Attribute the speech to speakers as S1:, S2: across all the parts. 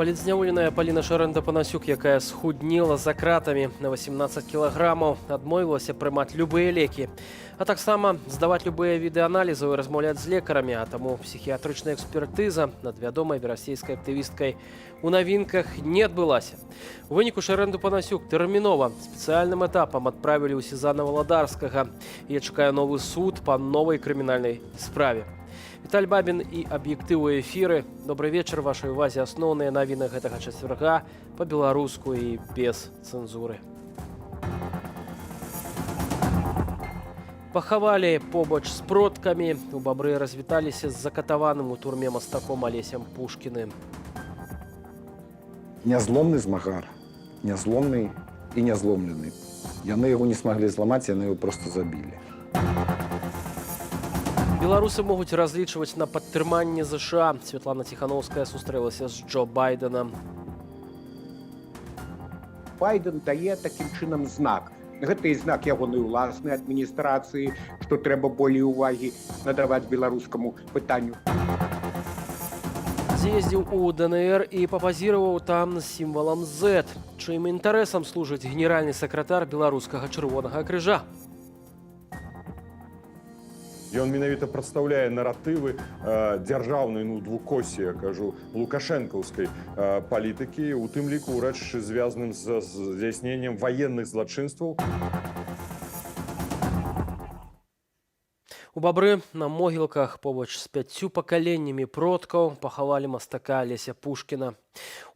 S1: Паліцняволеная Паліна Шарэнда-Панасюк, якая схуднела за кратамі на 18 кілаграмаў, адмовілася прымаць любыя лекі. А таксама здаваць любыя віды аналізаў і размаўляць з лекарамі, а таму псіхіятрычная экспертыза над вядомай расійскай актывісткай у навінках не адбылася. У выніку Шарэнду-Панасюк тэрмінова спецыяльным этапам адправілі ў Сізана-Валадарскага. І чакае новы суд па новай крымінальнай справе. Віталь Бабін і аб'ектыў у эфіры. Добрый вечар, вашай увазе асноўныя навіны гэтага чацвярга па-беларуску і без цэнзуры. Пахавалі побач з продкамі. У Бабры развіталіся з закатаваным у турме мастаком Алесем Пушкіным.
S2: Нязломны змагар, нязломны і нязломлены. Яны яго не смаглі зламаць, яны яго проста забілі.
S1: Беларусы могуць разлічваць на падтрыманне ЗША. Святлана Ціхановская сустрэлася з Джо Байденам.
S3: Байден дае такім чынам знак. Гэта і знак ягонай уласнай адміністрацыі, што трэба болей увагі надаваць беларускаму пытанню.
S1: З'ездзіў у ДНР і папазіраваў там з сімвалам Z. Чым інтарэсам служыць генеральны сакратар беларускага чырвонага крыжа.
S4: Ён менавіта прадстаўляе наратывы дзяржаўнай, двукосі, я кажу, лукашэнкаўскай палітыкі, у тым ліку ў рэчы звязаным з здзяйсненнем ваенных злачынстваў.
S1: У Бабры на могілках побач з 5 пакаленнямі продкаў пахавалі мастака Алеся Пушкіна.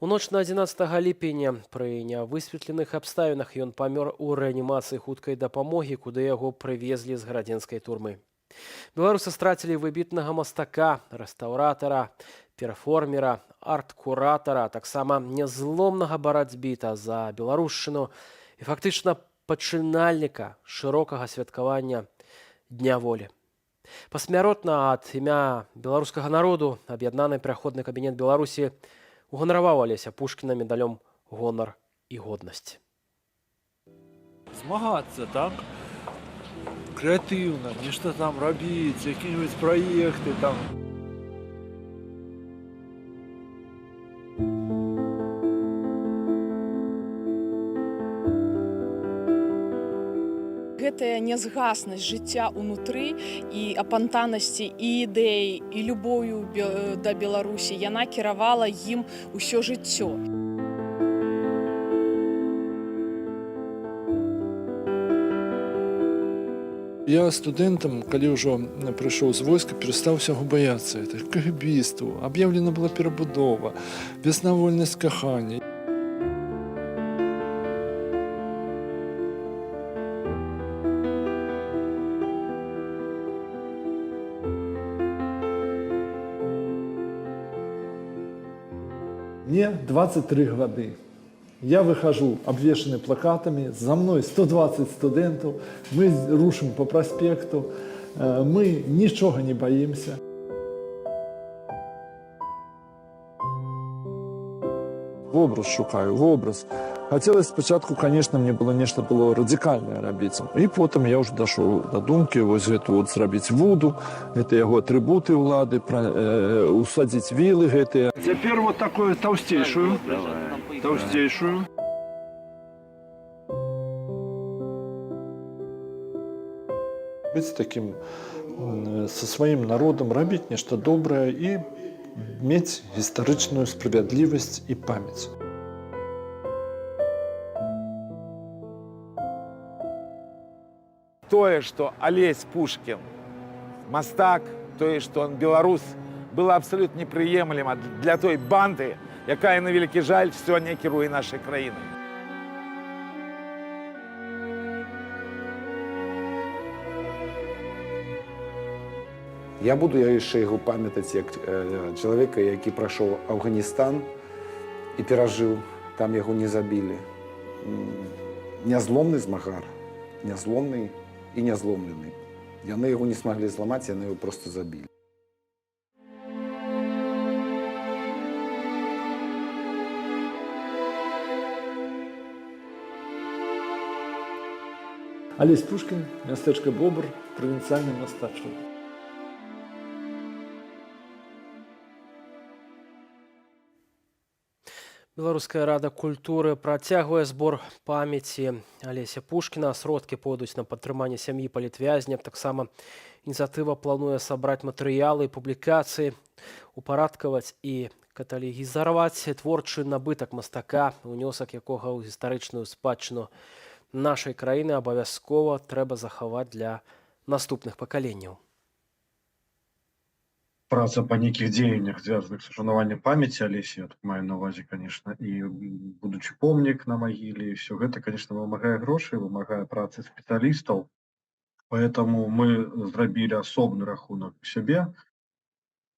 S1: У ноч на 11 ліпеня пры нявысветленых абставінах ён памёр у рэанімацыі хуткай дапамогі, куды яго прывезлі з гарадзенскай турмы. Беларусы страцілі выбітнага мастака, рэстаўратара, перформера, арт-куратара, таксама нязломнага барацьбіта за беларушчыну і фактычна пачынальніка шырокага святкавання Дня волі. Пасмяротна ад імя беларускага народу аб'яднаны пераходны кабінет Беларусі уганараваў Алеся Пушкіна медалём «Гонар і годнасць».
S5: Змагацца, так? Крэатыўна, нешта там рабіць, якія-небудзь праекты там.
S6: Гэтая нязгаснасць жыцця ўнутры і апантанасці і ідэй, і любоўю да Беларусі, яна кіравала ім усё жыццё.
S5: Я студэнтам, калі ўжо прыйшоў з войска, перастаў усяго баяцца. Это кагебістаў, аб'яўлена была перабудова, весна вольнасць кахання. Мне 23 гады. Я выхожу, обвешанный плакатами, за мной 120 студентов, мы рушим по проспекту, мы ничего не боимся. Образ шукаю, образ. Хотелось спочатку, конечно, мне было нечто было радикальное робить. И потом я уже дошел до думки, вот это вот зробить вуду, это его атрибуты улады, усадить вилы, это. Теперь вот такую толстейшую. Толстейшую. Быть таким со своим народом, робить нечто доброе и иметь историческую справедливость и память.
S7: Тое, што Алесь Пушкін мастак, тое, што он беларус, было абсалютна непрыемлема для той банды, якая, на вялікі жаль, сёння кіруе нашай краінай.
S2: Я буду яшчэ яго памятаць як чалавека, які прайшоў Афганістан і перажыў, там яго не забілі. Нязломны змагар, нязломны і нязломлены. Яны яго не смаглі зламаць, яны яго проста забілі.
S5: Алесь Пушкін, мястэчка Бобр, правінцыяльны мастачок.
S1: Беларуская рада культуры працягвае збор памяці Алеся Пушкіна. Сродкі пойдуць на падтрыманне сям'і палітвязня. Таксама ініцыятыва плануе сабраць матэрыялы і публікацыі, упарадкаваць і каталегізаваць творчы набытак мастака, унёсак якога ў гістарычную спадчыну нашай краіны абавязкова трэба захаваць для наступных пакаленняў.
S8: Праца по нейкіх дзеяннях, звязаных з ушанаваннем памяці Алесі, я тут маю на увазе, конечно, і будучы помнік на магіле, і все гэта, конечно, вымагае грошай, вымагае працы спецыялістаў. Поэтому мы зрабілі асобны рахунак у сябе.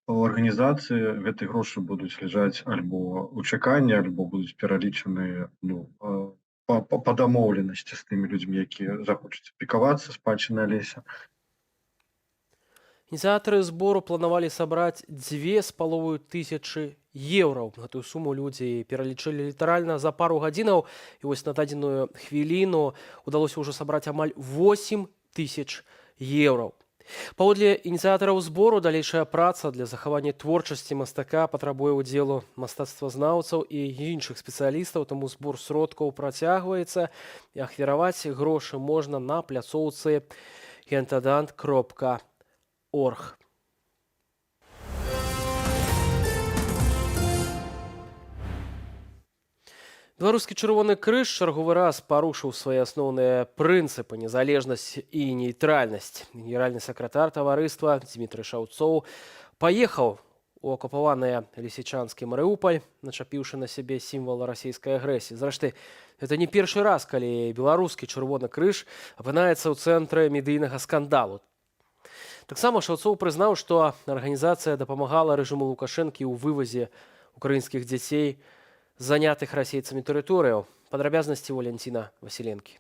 S8: У арганізацыі гэтыя грошы будуць ляжаць альбо ў чаканні, альбо будуць пералічаны па дамоўленасці з тымі людзьмі, якія захочуць апекавацца спадчынай Алеся.
S1: Ініцыятары збору планавалі сабраць 2500 еўра. Гэтую суму людзі пералічылі літаральна за пару гадзінаў. І вось на дадзеную хвіліну удалося ўжо сабраць амаль 8000 еўра. Паводле ініцыятараў збору далейшая праца для захавання творчасці мастака патрабуе ўдзелу мастацтвазнаўцаў і іншых спецыялістаў, таму збор сродкаў працягваецца і ахвяраваць грошы можна на пляцоўцы gentadan.org. Беларускі чырвоны крыж чарговы раз парушыў свае асноўныя прынцыпы незалежнасць і нейтральнасць. Генеральны сакратар таварыства Дмітрый Шаўцоў паехаў у акупаваныя лісічанскі Марыуполь, начапіўшы на сябе сімвал расійскай агрэсіі. Зрэшты, гэта не першы раз, калі беларускі чырвоны крыж апынаецца ў цэнтры медыйнага скандалу. Таксама Шаўцоў прызнаў, што арганізацыя дапамагала рэжыму Лукашэнкі ў вывазе украінскіх дзяцей занятых расейцамі тэрыторыяў. Падрабязнасці Валянціна Васіленкі.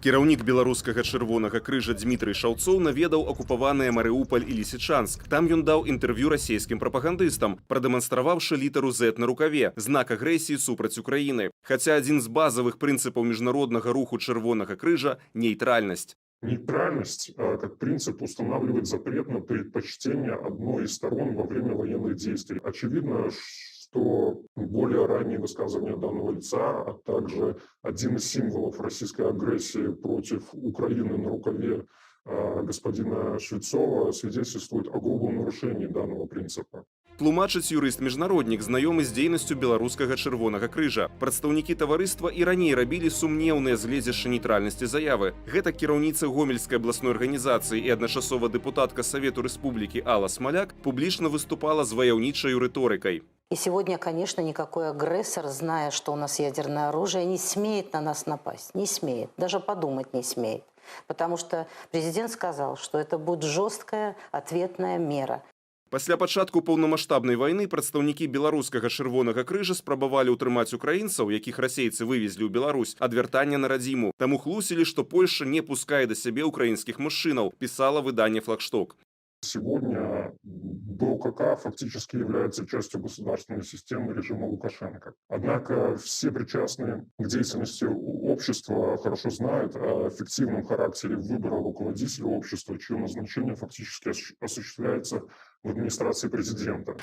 S9: Кіраўнік беларускага чырвонага крыжа Дмітрый Шаўцоў наведаў акупаваныя Марыуполь і Лісічанск. Там ён даў інтэрв'ю расійскім прапагандыстам, прадэманстраваўшы літару Z на рукаве, знак агрэсіі супраць Украіны. Хаця адзін з базавых прынцыпаў міжнароднага руху чырвонага крыжа – нейтральнасць.
S10: Нейтральность как принцип устанавливает запрет на предпочтение одной из сторон во время военных действий. Очевидно, что более ранние высказывания данного лица, а также один из символов российской агрессии против Украины на рукаве господина Швецова свидетельствует о грубом нарушении данного принципа.
S9: Тлумачыць юрыст-міжнароднік, знаёмы з дзейнасцю беларускага чырвонага крыжа. Прадстаўнікі таварыства і раней рабілі сумнеўныя згледзяшчы нейтральнасці заявы. Гэта кіраўніца Гомельскай абласной арганізацыі і адначасова дэпутатка Савету Рэспублікі Алла Смаляк публічна выступала з ваяўнічай рыторыкай.
S11: И сегодня, конечно, никакой агрессор, зная, что у нас ядерное оружие, не смеет на нас напасть. Не смеет. Даже подумать не смеет. Потому что президент сказал, что это будет жесткая ответная мера.
S9: Пасля пачатку паўнамаштабнай вайны прадстаўнікі беларускага чырвонага крыжа спрабавалі ўтрымаць украінцаў, якіх расейцы вывезлі ў Беларусь, ад вяртання на радзіму. Таму хлусілі, што Польша не пускае да сябе украінскіх мужчынаў, пісала выданне «Флагшток».
S10: Сегодня БОКК фактически является частью государственной системы режима Лукашенко. Однако все причастные к деятельности общества хорошо знают о фиктивном характере выбора руководителя общества, чье назначение фактически осуществляется в администрации президента.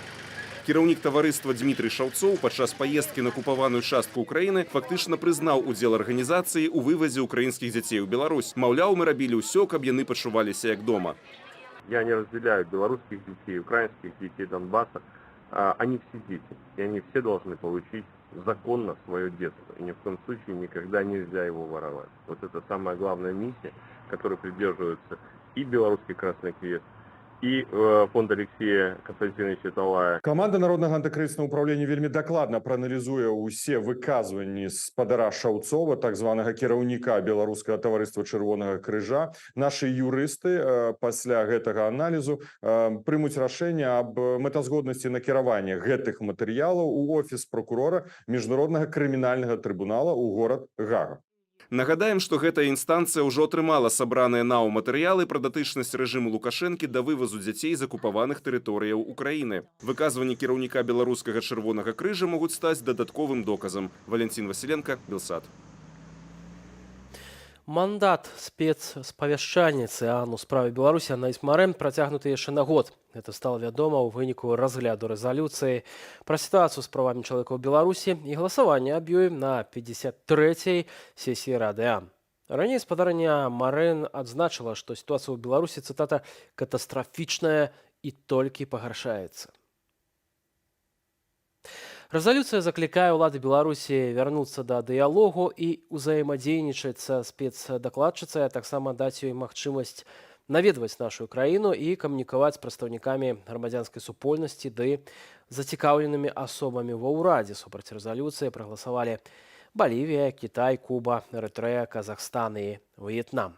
S9: Кіраўнік таварыства Дмітрый Шаўцоў падчас паездкі на акупаваную частку Украіны фактычна прызнаў удзел арганізацыі ў вывазе украінскіх дзяцей у Беларусь. Маўляў, мы рабілі ўсё, каб яны пачуваліся як дома.
S12: Я не разделяю белорусских детей, украинских детей Донбасса. Они все дети, и они все должны получить законно свое детство. И ни в коем случае никогда нельзя его воровать. Вот это самая главная миссия, которой придерживаются и Белорусский Красный Крест, и фонд Алексея Константиновича Талая.
S4: Команда Народнага антыкрызіснага ўправлення вельмі дакладна прааналізуе ўсе выказванні спадара Шаўцова, так званага кіраўніка беларускага таварыства чырвонага крыжа. Нашы юрысты пасля гэтага аналізу прымуць рашэнне аб мэтазгоднасці накіравання гэтых матэрыялаў у офіс прокурора міжнароднага крымінальнага трыбунала ў горад Гага.
S9: Нагадаем, што гэтая інстанцыя ўжо атрымала сабраныя нау матэрыялы пра датычнасць рэжыму Лукашэнкі да вывазу дзяцей з акупаваных тэрыторыяў Украіны. Выказванні кіраўніка беларускага чырвонага крыжа могуць стаць дадатковым доказам. Валянцін Васіленка, Белсат.
S1: Мандат спецспавяшчальніцы АН у справе Беларусі Анаіс Марэн працягнуты яшчэ на год. Гэта стала вядома ў выніку разгляду рэзалюцыі пра сітуацыю з правамі чалавека ў Беларусі і галасавання аб ёй на 53-й сесіі Рады АН. Раней спадарня Марэн адзначыла, што сітуацыя ў Беларусі, цытата, катастрафічная і толькі пагаршаецца. Рэзалюцыя заклікае ўлады Беларусі вярнуцца да дыялогу і ўзаемадзейнічаць са спецдакладчыцай, а таксама даць ёй магчымасць наведваць нашу краіну і камунікаваць з прадстаўнікамі грамадзянскай супольнасці ды зацікаўленымі асобамі ва ўрадзе. Супраць рэзалюцыі прагаласавалі Балівія, Кітай, Куба, Эрытрэя, Казахстан і В'етнам.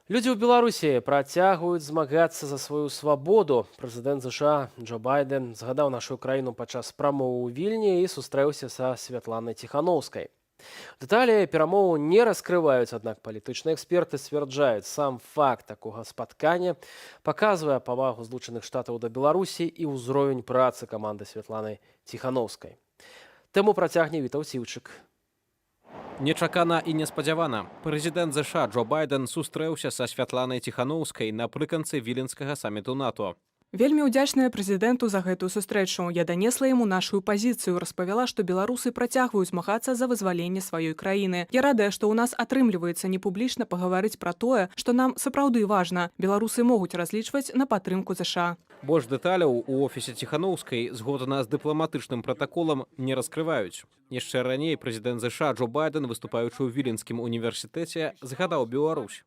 S1: Людзі ў Беларусі працягваюць змагацца за сваю свабоду. Прэзідэнт США Джо Байден згадаў нашу краіну падчас прамовы ў Вільні і сустрэўся са Святланай Ціханаўскай. Дэталі перамоваў не раскрываюць, аднак палітычныя эксперты сцвярджаюць, сам факт такога спаткання паказвае павагу Злучаных Штатаў да Беларусі і ўзровень працы каманды Святланы Ціханаўскай. Тэму працягне Вітаў Сіўчык.
S13: Нечакана і неспадзявана. Прэзідэнт ЗША Джо Байден сустрэўся са Святланай Ціханаўскай напрыканцы віленскага саміту НАТО.
S14: Вельмі ўдзячная прэзідэнту за гэтую сустрэчу. Я данесла яму нашу пазіцыю, распавяла, што беларусы працягваюць змагацца за вызваленне сваёй краіны. Я радая, што ў нас атрымліваецца непублічна пагаварыць пра тое, што нам сапраўды важна. Беларусы могуць разлічваць на падтрымку ЗША.
S13: Больш дэталяў у офісе Ціханаўскай згодна з дыпламатычным пратаколам не раскрываюць. Яшчэ раней прэзідэнт ЗША Джо Байден, выступаючы ў Віленскім універсітэце, згадаў Беларусь.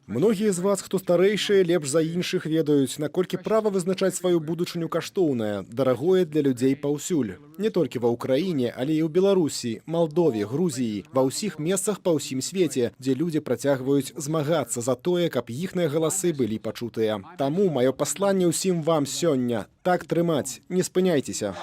S15: Многія з вас, хто старэйшыя, лепш за іншых ведаюць, наколькі права вызначаць сваю будучыню каштоўнае, дарагое для людзей паўсюль. Не толькі ва ўкраіне, але і ў Беларусі, Малдове, Грузіі, ва ўсіх месцах па ўсім свеце, дзе людзі працягваюць змагацца за тое, каб іхныя галасы былі пачутыя. Таму маё пасланне ўсім вам сёння. Так трымаць, не спыняйцеся.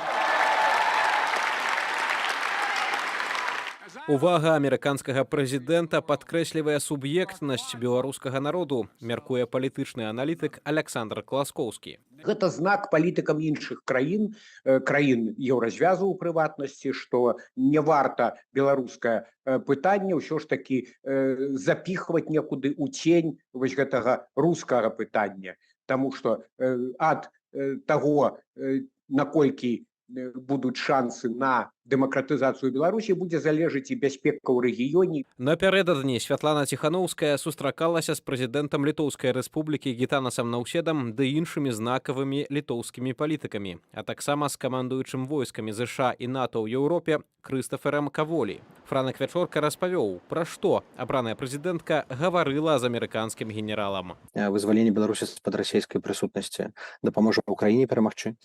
S13: Увага амерыканскага прэзідэнта падкрэслівае суб'ектнасць беларускага народу, мяркуе палітычны аналітык Александр Класкоўскі.
S3: Гэта знак палітыкам іншых краін, краін еўразвязу ў прыватнасці, што не варта беларускае пытанне ўсё ж такі запіхваць некуды ў цень вось гэтага рускага пытання. Таму што ад таго, наколькі будуць шансы на дэмакратызацыю Беларусі, будзе залежыць і бяспека ў рэгіёне.
S13: Напярэдадні Святлана Ціханаўская сустракалася з прэзідэнтам Літоўскай рэспублікі Гітанасам Наўседам ды іншымі знакавымі літоўскімі палітыкамі, а таксама з камандуючым войскамі ЗША і НАТО ў Еўропе Крыстаферам Каволі. Франак Вячорка распавёў, пра што абраная прэзідэнтка гаварыла з амерыканскім генералам.
S16: Вызваленне Беларусі з-пад расійскай прысутнасці дапаможа Украіне перамагчы.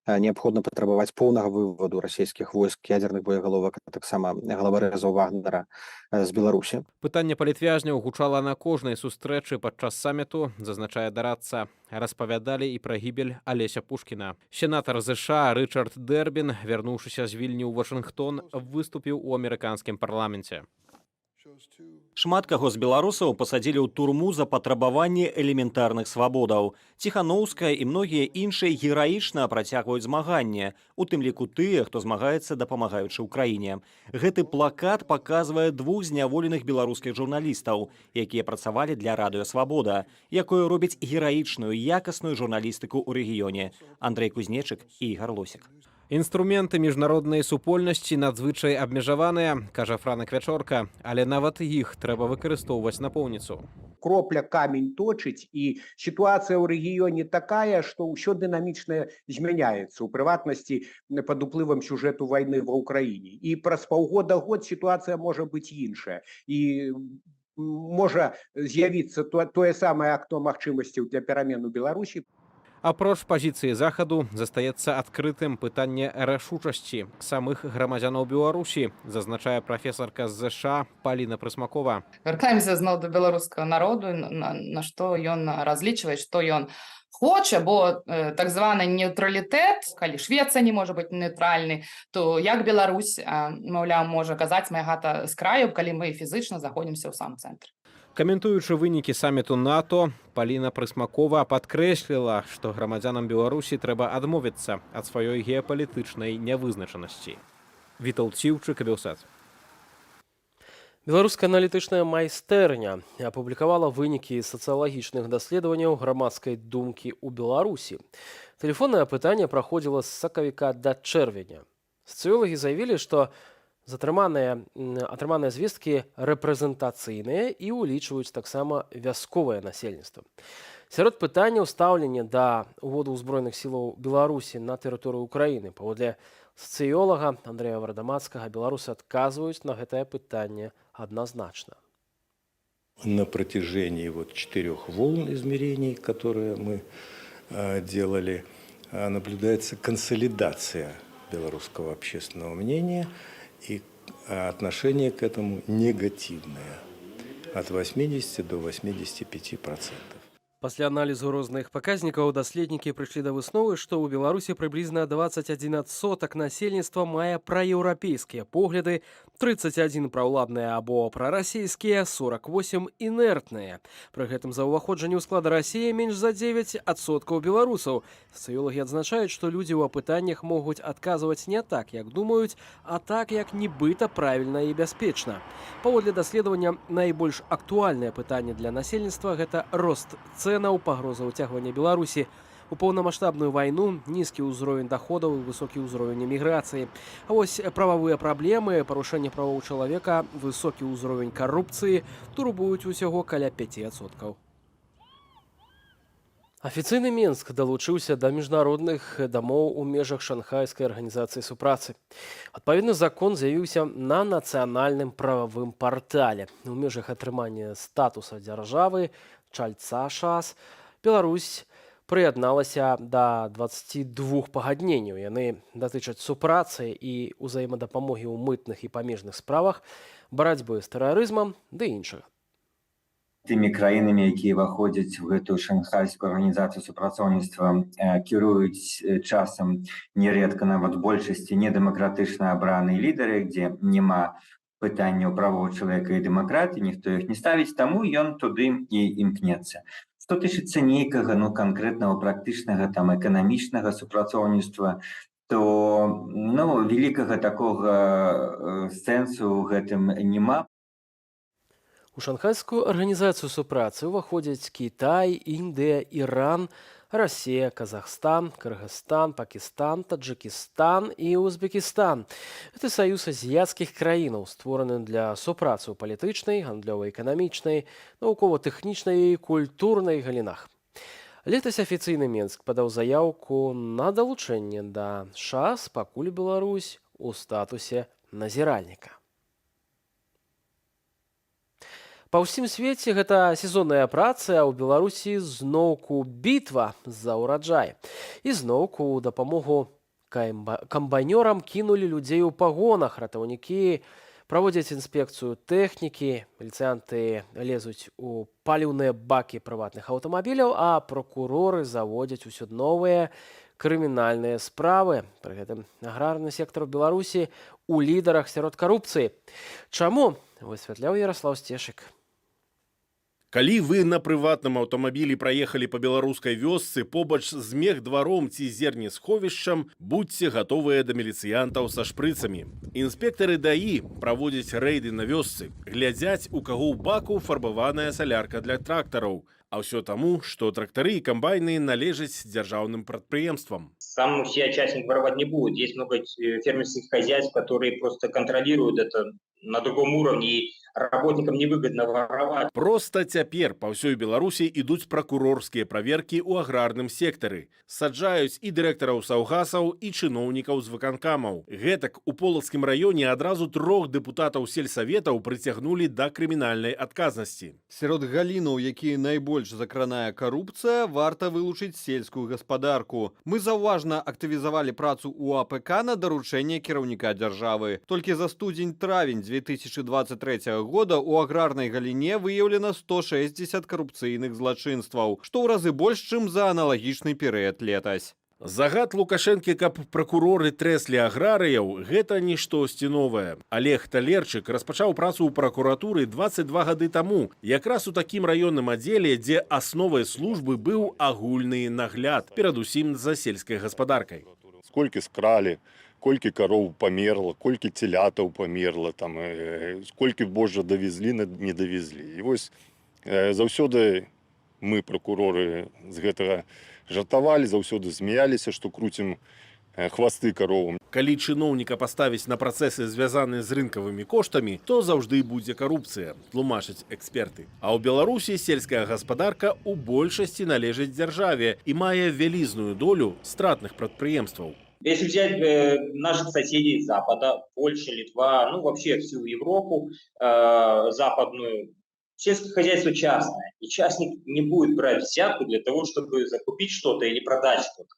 S16: Неабходна патрабаваць поўнага вываду расійскіх войск, ядерных боеголовак, а таксама галаварэзаў Вагнера з Беларусі.
S13: Пытанне палітвязняў гучала на кожнай сустрэчы падчас саміту, зазначае дарадца. Распавядалі і пра гібель Алеся Пушкіна. Сенатар ЗША Рычард Дэрбін, вярнуўшыся з Вільні ў Вашынгтон, выступіў у амерыканскім парламенце.
S17: Шмат каго з беларусаў пасадзілі ў турму за патрабаванне элементарных свабодаў. Ціханаўская і многія іншыя гераічна працягваюць змаганне, у тым ліку тыя, хто змагаецца дапамагаючы ўкраіне. Гэты плакат паказвае двух зняволеных беларускіх журналістаў, якія працавалі для радыё «Свабода», якое робіць гераічную, якасную журналістыку ў рэгіёне. Андрэй Кузнечык і Ігар Лосік.
S13: Інструменты міжнароднай супольнасці надзвычай абмежаваныя, кажа Франак Вячорка, але нават іх трэба выкарыстоўваць напоўніцу.
S3: Кропля камень точыць, і сітуацыя ў рэгіёне такая, што ўсё дынамічна змяняецца, у прыватнасці пад уплывам сюжэту вайны ва ўкраіне. І праз паўгода-год сітуацыя можа быць іншая. І можа з'явіцца тое самае акно магчымасцяў для перамен у Беларусі.
S13: Апроч пазіцыі захаду застаецца адкрытым пытанне рашучасці самых грамадзянаў Беларусі, зазначае прафесарка з ЗША Паліна Прысмакова.
S18: Вяртаемся зноў да беларускага народу, на што ён разлічвае, што ён хоча, бо так званы нейтралітэт, калі Швецыя не можа быць нейтральнай, то як Беларусь, маўляў, можа казаць моя хата з краю, калі мы фізычна знаходзімся ў самым цэнтры.
S13: Каментуючы вынікі саміту НАТО, Паліна Прысмакова падкрэсліла, што грамадзянам Беларусі трэба адмовіцца ад сваёй геапалітычнай нявызначанасці. Вітаўт Сіўчык, Белсат.
S1: Беларуская аналітычная майстэрня апублікавала вынікі сацыялагічных даследаванняў грамадскай думкі ў Беларусі. Тэлефоннае апытанне праходзіла з сакавіка да чэрвеня. Сацыёлагі заявілі, што атрыманыя звесткі рэпрэзентацыйныя і ўлічваюць таксама вясковае насельніцтва. Сярод пытанняў стаўленне да ўводу ўзброеных сілаў Беларусі на тэрыторыю Украіны. Паводле сацыёлага Андрэя Вардамацкага, беларусы адказваюць на гэтае пытанне однозначно.
S19: На протяжении 4 волн измерений, которые мы делали, наблюдается консолидация белорусского общественного мнения, и отношение к этому негативное, от 80 до 85%.
S1: Пасля аналізу розных паказнікаў даследнікі прыйшлі да высновы, што ў Беларусі прыблізна 21% насельніцтва мае праеўрапейскія погляды, 31 праўладныя або прарасійскія, 48 інертныя. Пры гэтым за ўваходжанне ў склад Расіі менш за 9% беларусаў. Сацыёлагі адзначаюць, што людзі ў апытаннях могуць адказваць не так, як думаюць, а так, як нібыта правільна і бяспечна. Паводле даследавання найбольш актуальнае пытанне для насельніцтва – гэта рост цэнаў, пагроза ўцягвання Беларусі у паўнамаштабную вайну, нізкі ўзровень даходаў і высокі ўзровень эміграцыі. А вось прававыя праблемы, парушэнне правоў чалавека, высокі ўзровень карупцыі турбуюць усяго каля 5%. Афіцыйны Менск далучыўся да міжнародных дамоў у межах Шанхайскай арганізацыі супрацы. Адпаведны закон з'явіўся на нацыянальным прававым партале. У межах атрымання статуса дзяржавы чальца ШАС Беларусь прыядналася да 22 пагадненняў. Яны датычаць супрацы і ўзаемадапамогі ў мытных і памежных справах, барацьбы з тэрарызмам ды іншага.
S20: Тымі краінамі, якія ўваходзяць у гэтую шанхайскую арганізацыю супрацоўніцтва, кіруюць часам нередка нават большасці недэмакратычна абраныя лідары, дзе няма пытанняў правоў чалавека і дэмакратыі, ніхто іх не ставіць, таму ён туды і імкнецца. Што тычыцца нейкага канкрэтнага практычнага эканамічнага супрацоўніцтва, то вялікага такога сэнсу ў гэтым няма.
S1: У Шанхайскую арганізацыю супрацы ўваходзяць Кітай, Індыя, Іран, Расія, Казахстан, Кыргызстан, Пакістан, Таджикістан і Узбекістан. Гэта саюз азіяцкіх краінаў, створаны для супрацы ў палітычнай, гандлёвай, эканамічнай, навукова-тэхнічнай і культурнай галінах. Летась афіцыйны Менск падаў заяўку на далучэнне да ШАС, пакуль Беларусь у статусе назіральніка. Па ўсім свеце гэта сезонная праца, а ў Беларусі зноўку бітва за ўраджай. І зноўку ў дапамогу камбайнёрам кінулі людзей у пагонах. Ратаўнікі праводзяць інспекцыю тэхнікі, міліцыянты лезуць у паліўныя бакі прыватных аўтамабіляў, а пракуроры заводзяць усё новыя крымінальныя справы. Пры гэтым аграрны сектар у Беларусі у лідарах сярод карупцыі. Чаму? Высвятляў Ярослаў Сцешык.
S21: Калі вы на прыватным аўтамабілі праехалі па беларускай вёсцы побач з мехдваром ці зернесховішчам, будзьце гатовыя да міліцыянтаў са шпрыцамі. Інспектары ДАІ праводзяць рэйды на вёсцы, глядзяць, у каго ў баку фарбаваная салярка для трактараў. А ўсё таму, што трактары і камбайны належаць дзяржаўным прадпрыемствам.
S22: Сам все частники воровать не будут. Есть много фермерских хозяйств, которые просто контролируют это на другом уровне, и работникам невыгодно воровать.
S21: Проста цяпер па ўсёй Беларусі ідуць пракурорскія праверкі ў аграрным сектары. Саджаюць і дырэктараў саўгасаў, і чыноўнікаў з выканкамаў. Гэтак у Полацкім раёне адразу 3 дэпутатаў сельсаветаў прыцягнулі да крымінальнай адказнасці.
S23: Сярод галінаў, якія найбольш закранае карупцыя, варта вылучыць сельскую гаспадарку. Мы заўважна актывізавалі працу ў АПК на даручэнне кіраўніка дзяржавы. Толькі за студзень-травень 2023 года у аграрнай галіне выяўлена 160 карупцыйных злачынстваў, што ў разы больш, чым за аналагічны перыяд летась.
S21: Загад Лукашэнкі, каб пракуроры трэслі аграрыяў, гэта не штосьці новае. Олег Талерчык распачаў працу ў пракуратуры 22 гады таму, якраз у такім раённым аддзеле, дзе асновай службы быў агульны нагляд, перадусім за сельскай гаспадаркай.
S10: Сколькі скралі, колькі кароў памерла, колькі телятаў памерла, там, колькі божа давезлі, не давезлі. І вось заўсёды мы, прокуроры, з гэтага жартавалі, заўсёды смяяліся, што круцім хвасты каровам.
S21: Калі чыноўніка паставіць на працэсы, звязаныя з рынкавымі коштамі, то заўжды будзе карупцыя, тлумачаць эксперты. А ў Беларусі сельская гаспадарка ў большасці належыць дзяржаве і мае вялізную долю стратных прадпрыемстваў.
S22: Если взять наших соседей с Запада, Польша, Литва, ну вообще всю Европу западную, сельское хозяйство частное, и частник не будет брать взятку для того, чтобы закупить что-то или продать что-то.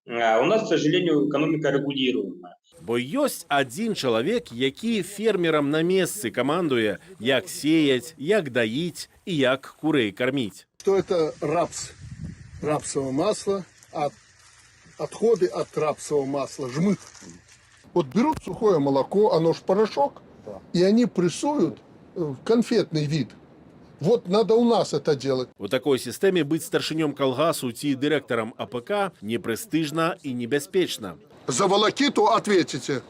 S22: У нас, к сожалению, экономика регулируемая.
S21: Бо ёсць адзін чалавек, які фермерам на месцы камандуе, як сеяць, як даіць і як курэй карміць.
S2: Что это рапс, рапсовое масло, а отходы от рапсового масла, жмых. Вот берут сухое молоко, оно ж порошок, и они прессуют в конфетный вид. Вот надо у нас это делать.
S21: У такой сістэме быць старшынём калгасу ці дырэктарам АПК непрэстыжна і небяспечна.
S2: За волокиту ответите.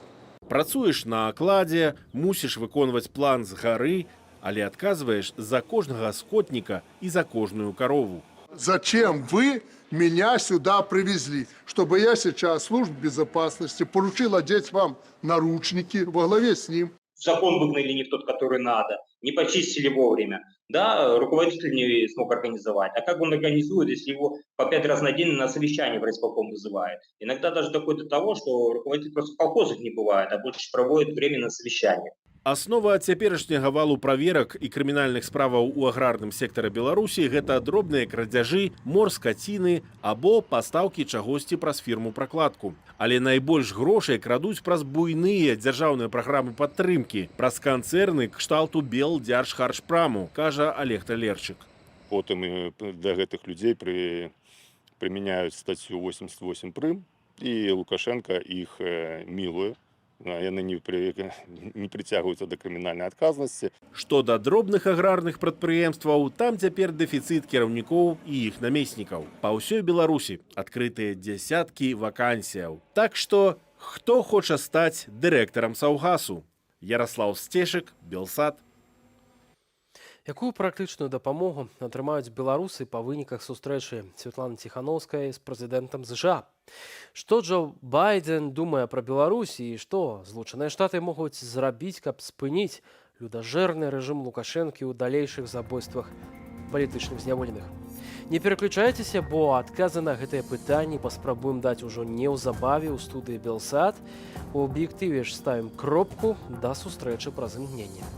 S21: Працуеш на акладзе, мусіш выконваць план з гары, але адказваеш за кожнага скотніка і за кожную карову.
S2: Зачем вы меня сюда привезли? Чтобы я сейчас службе безопасности поручил одеть вам наручники во главе с ним.
S22: Закон выгнали не тот, который надо, не почистили вовремя. Да, руководитель не смог организовать. А как он организует, если его по 5 раз на день на совещание в райисполком вызывает? Иногда даже доходит до того, что руководитель просто в колхозах не бывает, а больше проводит время на совещаниях.
S21: Аснова цяперашняга валу праверак і крымінальных справаў у аграрным сектары Беларусі гэта дробныя крадзяжы, мор скаціны або пастаўкі чагосьці праз фірму-пракладку. Але найбольш грошай крадуць праз буйныя дзяржаўныя праграмы падтрымкі, праз канцэрны кшталту Белдзяржхаршпраму, кажа Олег Талерчык.
S10: Потым да гэтых людзей прымяняюць статью 88 прым, і Лукашенко іх мілуе. Яны не прыцягваюцца да крымінальнай адказнасці.
S21: Што да дробных аграрных прадпрыемстваў, там цяпер дэфіцыт кіраўнікоў і іх намеснікаў. Па ўсёй Беларусі адкрытыя дзясяткі вакансіяў. Так што, хто хоча стаць дырэктарам Саўгасу? Ярослаў Сцешык, Белсат.
S1: Якую практычную дапамогу атрымаюць беларусы па выніках сустрэчы Святланы Ціханаўскай з прэзідэнтам США? Што Джо Байден думае пра Беларусь і што Злучаныя Штаты могуць зрабіць, каб спыніць людажэрны рэжым Лукашэнкі ў далейшых забойствах палітычных зняволеных? Не пераключайцеся, бо адказы на гэтыя пытанні паспрабуем даць ужо неўзабаве ў студыі Белсат. У аб'ектыве ж ставім кропку да сустрэчы праз імгненне.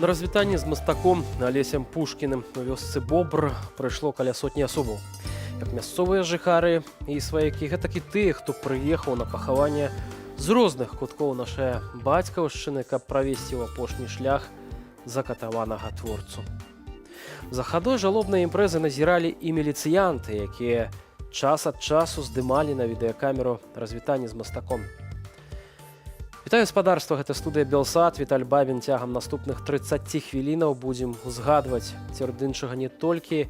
S1: На развітанне з мастаком Алесем Пушкіным у вёсцы Бобр прыйшло каля сотні асобаў. Як мясцовыя жыхары і сваякі, гэтак і тыя, хто прыехаў на пахаванне з розных куткоў нашай бацькаўшчыны, каб правесці ў апошні шлях закатаванага творцу. За хадой жалобнай імпрэзы назіралі і міліцыянты, якія час ад часу здымалі на відэакамеру развітанне з мастаком. Вітаю гаспадарства, гэта студыя Белсат, Віталь Бабін. Цягам наступных 30 хвілінаў будзем узгадваць церад іншага не толькі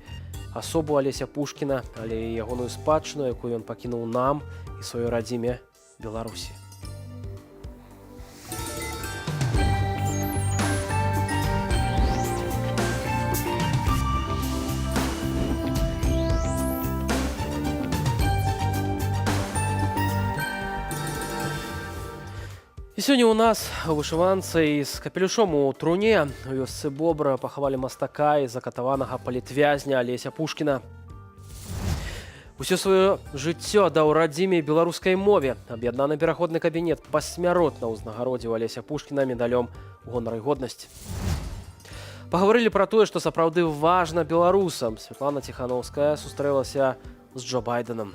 S1: асобу Алеся Пушкіна, але і ягоную спадчыну, якую ён пакінуў нам і сваёй радзіме Беларусі. І сёння ў нас у вышыванцы з капелюшом у труне у вёсцы Бобра пахавалі мастака і закатаванага палітвязня Алеся Пушкіна. Усё сваё жыццё даў радзіме беларускай мове. Аб'яднаны пераходны кабінет пасмяротна ўзнагародзіў Алеся Пушкіна медалём гонар і годнасць. Пагаварылі пра тое, што сапраўды важна беларусам. Святлана Ціханаўская сустрэлася з Джо Байденам.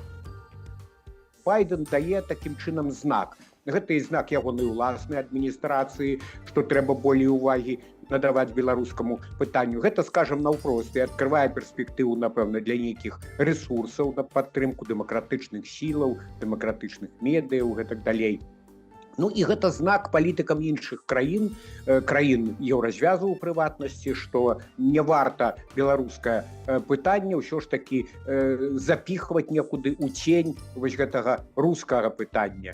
S3: Байден дае такім чынам знак. Гэта і знак ягонай уласнай адміністрацыі, што трэба болей увагі надаваць беларускаму пытанню. Гэта, скажам, наўпрост і адкрывае перспектыву, напэўна, для нейкіх рэсурсаў на падтрымку дэмакратычных сілаў, дэмакратычных медыяў, гэтак далей. Ну і гэта знак палітыкам іншых краін, краін еўразвязу ў прыватнасці, што не варта беларускае пытанне ўсё ж такі запіхваць некуды ў цень вось гэтага рускага пытання.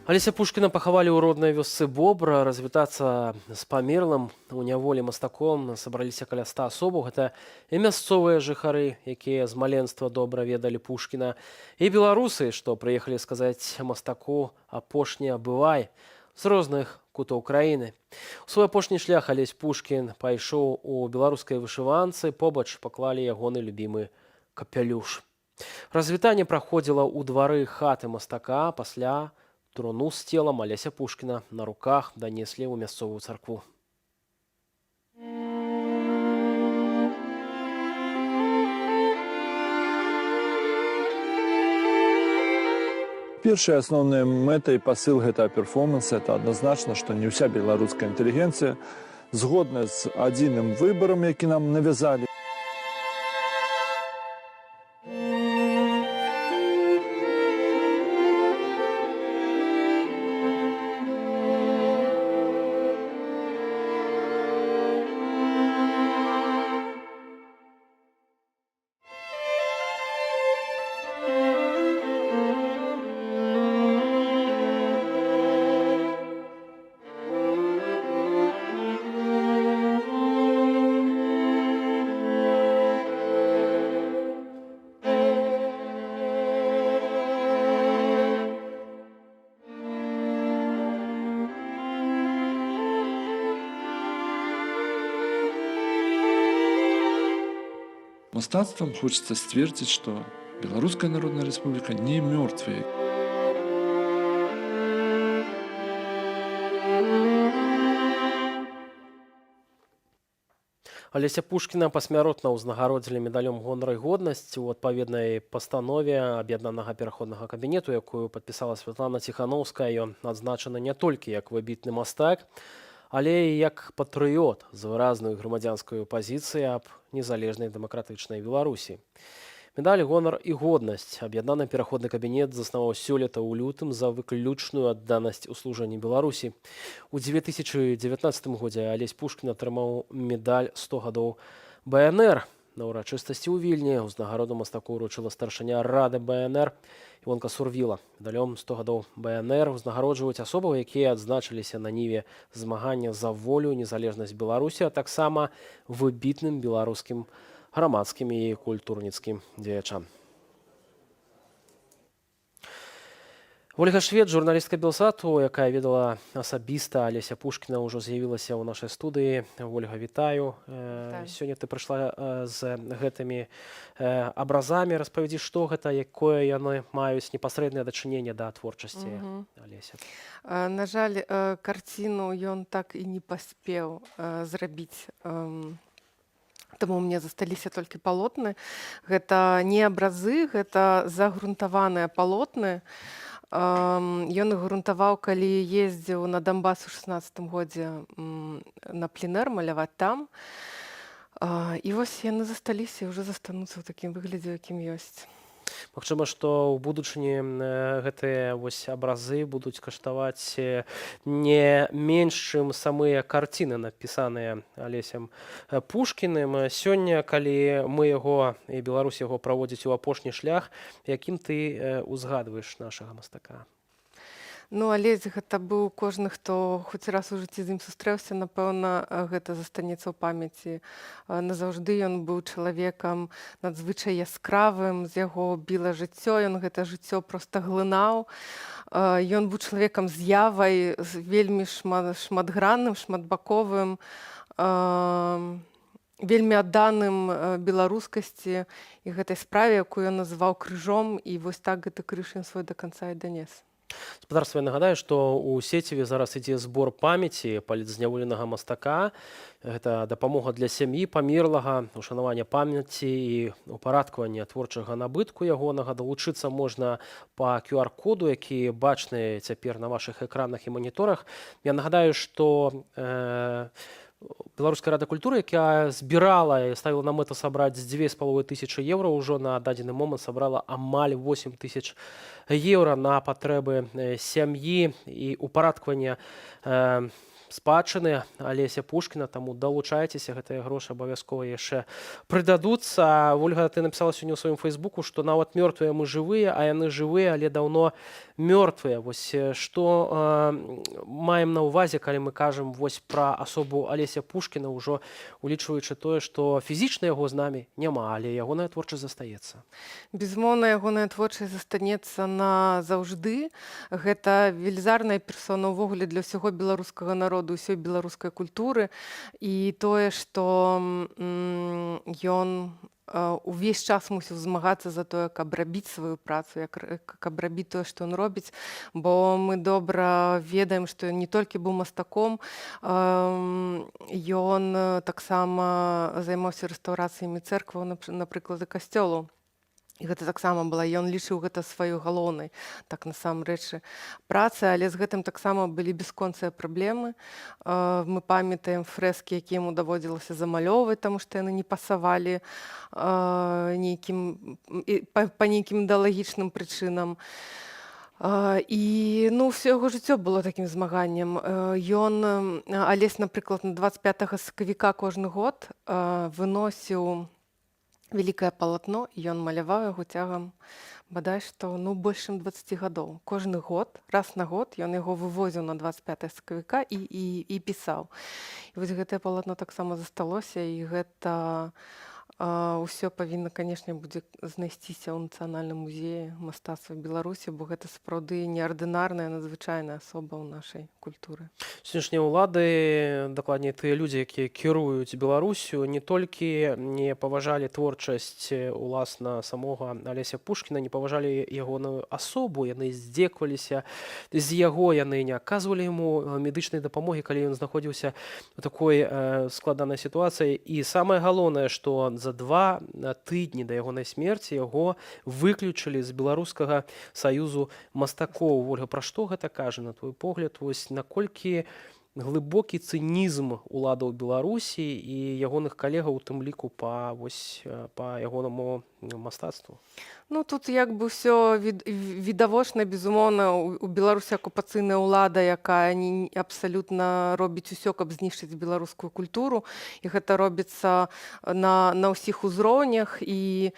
S1: Алеся Пушкіна пахавалі ў роднай вёсцы Бобра. Развітацца з памерлым у няволі мастаком сабраліся каля 100 асобаў. Гэта і мясцовыя жыхары, якія з маленства добра ведалі Пушкіна, і беларусы, што прыехалі сказаць мастаку апошні абывай з розных кутоў краіны. У свой апошні шлях Алесь Пушкін пайшоў у беларускай вышыванцы, побач паклалі ягоны любімы капелюш. Развітанне праходзіла ў двары хаты мастака, пасля труну з целам Алеся Пушкіна на руках данеслі ў мясцовую царкву.
S5: Першая асноўная мэта і пасыл гэтага перформанса — это адназначна, што не ўся беларуская інтэлігенцыя згодна з адзіным выбарам, які нам навязалі.
S6: Мастацтвам хочется сцвердзіць, што Беларуская Народная Рэспубліка не мёртвая.
S1: Алеся Пушкіна пасмяротна ўзнагародзілі медалём гонар і годнасць у адпаведнай пастанове аб'яднанага пераходнага кабінету, якую падпісала Святлана Ціханаўская. Ён адзначаны не толькі як выбітны мастак, але і як патрыёт з выразнай грамадзянскай пазіцыяй аб незалежнай дэмакратычнай Беларусі. Медаль гонар і годнасць аб'яднаны пераходны кабінет заснаваў сёлета ў лютым за выключную адданасць у служанні Беларусі. У 2019 годзе Алесь Пушкін атрымаў медаль 100 гадоў БНР. На ўрачыстасці ў Вільні ўзнагароду мастаку ўручыла старшыня рады БНР Івонка Сурвіла. Медалём 100 гадоў БНР узнагароджваюць асобаў, якія адзначыліся на ніве змагання за волю, незалежнасць Беларусі, а таксама выбітным беларускім грамадскім і культурніцкім дзеячам. Ольга Швед, журналістка Белсату, яка ведала асабіста Алеся Пушкіна, ўжо з'явілася ў нашай студыі. Ольга, вітаю. Сёння ты прыйшла з гэтымі абразамі. Распавядзі, што гэта, якое яны маюць непасрэднае дачыненне да творчасці Алеся.
S7: На жаль, карціну ён так і не паспеў зрабіць. Таму мне засталіся толькі палотны. Гэта не абразы, гэта загрунтаваныя палотны. Ён іх грунтаваў, калі ездзіў на Донбас у 16 годзе на пленэр маляваць там. І вось яны засталіся і ўжо застануцца ў такім выглядзе, якім ёсць.
S1: Магчыма, што ў будучыні гэтыя вось абразы будуць каштаваць не менш, чым самыя карціны, напісаныя Алесем Пушкіным. Сёння, калі мы яго і Беларусь яго праводзіць у апошні шлях, якім ты узгадваеш нашага мастака?
S7: Ну, Алесь гэта быў кожны, хто хоць раз у жыцці з ім сустрэўся, напэўна, гэта застанецца ў памяці. Назаўжды ён быў чалавекам надзвычай яскравым, з яго біла жыццё, ён гэта жыццё проста глынаў. Ён быў чалавекам з'явай, вельмі шматгранным, шматбаковым, вельмі адданым беларускасці і гэтай справе, якую ён называў крыжом, і вось так гэты крыж ён свой да канца і данес.
S1: Спадарства, я нагадаю, што ў сеціве зараз ідзе збор памяці палітзняволенага мастака. Гэта дапамога для сям'і памерлага, ушанавання памяці і упарадкавання творчага набытку ягонага. Далучыцца можна па QR-коду, які бачны цяпер на вашых экранах і маніторах. Я нагадаю, што Беларуская рада культуры, якая збірала і ставіла на мэту сабраць 2500 еўра, ўжо на дадзены момант сабрала амаль 8000 еўра на патрэбы сям'і і упарадкавання спадчыны Алеся Пушкіна, таму далучайцеся, гэтыя грошы абавязкова яшчэ прыдадуцца. Ольга, ты напісала сёння ў сваім фейсбуку, што нават мёртвыя мы жывыя, а яны жывыя, але даўно мёртвыя. Вось што маем на ўвазе, калі мы кажам вось пра асобу Алеся Пушкіна, ўжо улічваючы тое, што фізічна яго з намі няма, але ягоная творчасць застаецца.
S7: Безумоўна, ягоная творчасць застанецца назаўжды. Гэта велізарная персона ўвогуле для ўсяго беларускага народа, ўсёй беларускай культуры, і тое, што ён увесь час мусіў змагацца за тое, каб рабіць сваю працу, каб рабіць тое, што ён робіць, бо мы добра ведаем, што ён не толькі быў мастаком, ён таксама займаўся рэстаўрацыямі цэркваў, напрыклад, і касцёлаў. І гэта таксама была, ён лічыў гэта сваёй галоўнай, так насамрэч, працы, але з гэтым таксама былі бясконцыя праблемы. Мы памятаем фрэскі, якія яму даводзілася замалёўваць, таму што яны не пасавалі па нейкім ідэалагічным прычынам. І ўсё яго жыццё было такім змаганнем. Алесь, напрыклад, на 25 сакавіка кожны год выносіў вялікае палатно, і ён маляваў яго цягам, бадай што, больш чым 20 гадоў. Кожны год, раз на год, ён яго вывозіў на 25 сакавіка і пісаў. І вось гэтае палатно таксама засталося, і гэта ўсё павінна, канешне, будзе знайсціся ў Нацыянальным музеі мастацтва Беларусі, бо гэта сапраўды неардынарная, надзвычайная асоба ў нашай культуры.
S1: Сённяшнія ўлады, дакладней тыя людзі, якія кіруюць Беларусю, не толькі не паважалі творчасць уласна самога Алеся Пушкіна, не паважалі ягоную асобу, яны здзекваліся з яго, яны не аказвалі яму медычнай дапамогі, калі ён знаходзіўся у такой складанай сітуацыі. І самае галоўнае, што за 2 тыдні да ягонай смерці яго выключылі з Беларускага саюзу мастакоў. Ольга, пра што гэта кажа, на твой погляд, вось наколькі глыбокі цынізм уладаў Беларусі і ягоных калегаў, у тым ліку па ягонаму мастацтву?
S7: Тут як бы ўсё відавочна, безумоўна, у Беларусі акупацыйная ўлада, якая абсалютна робіць усё, каб знішчыць беларускую культуру, і гэта робіцца на ўсіх узроўнях. І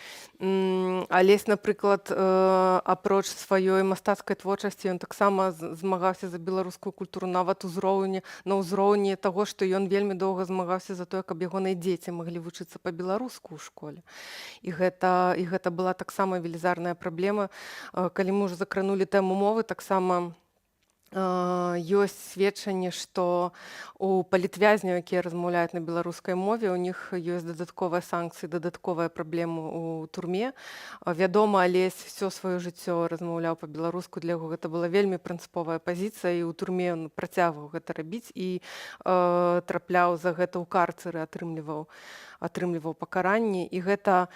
S7: Алесь, напрыклад, апроч сваёй мастацкай творчасці, ён таксама змагаўся за беларускую культуру нават узроўні на ўзроўні таго, што ён вельмі доўга змагаўся за тое, каб ягоныя дзеці маглі вучыцца па-беларуску ў школе. І гэта была таксама велізарная праблема. Калі мы ўжо закранулі тэму мовы, таксама ёсць сведчанне, што у палітвязняў, якія размаўляюць на беларускай мове, у них ёсць дадатковыя санкцыі, дадатковая праблема ў турме. Вядома, Алесь все сваё жыццё размаўляў па-беларуску, для яго гэта была вельмі прынцыповая пазіцыя, і ў турме ён працягваў гэта рабіць і трапляў за гэта ў карцеры, атрымліваў пакаранні. І гэта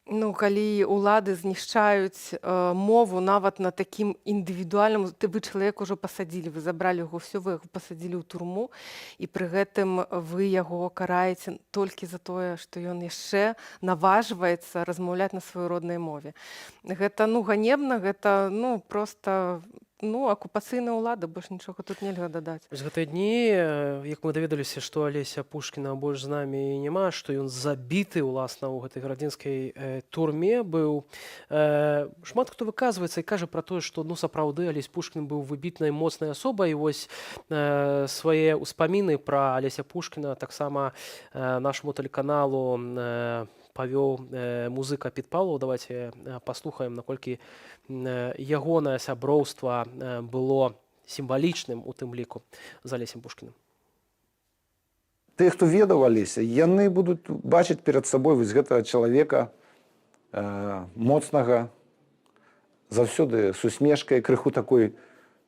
S7: калі ўлады знішчаюць мову нават на такім індывідуальным, вы чалавек ужо пасадзілі, вы забралі яго ўсё, вы яго пасадзілі ў турму, і пры гэтым вы яго караеце толькі за тое, што ён яшчэ наважваецца размаўляць на сваёй роднай мове. Гэта ганебна, гэта проста акупацыйная ўлада, больш нічога тут нельга дадаць.
S1: Вось гэтыя дні, як мы даведаліся, што Алеся Пушкіна больш з намі няма, што ён забіты ўласна ў гэтай гарадзінскай турме быў. Шмат хто выказваецца і кажа пра тое, што сапраўды Алесь Пушкін быў выбітнай моцнай асобай. І вось свае ўспаміны пра Алеся Пушкіна таксама нашаму тэлеканалу павёў музыка Піт Паўлаў. Давайте паслухаем, наколькі ягонае сяброўства было сімвалічным у тым ліку з Алесем Пушкіним.
S8: Тыя, хто ведаў Алеся, яны будуць бачыць перад сабой вось гэтага чалавека моцнага, заўсёды з усмешкай, крыху такой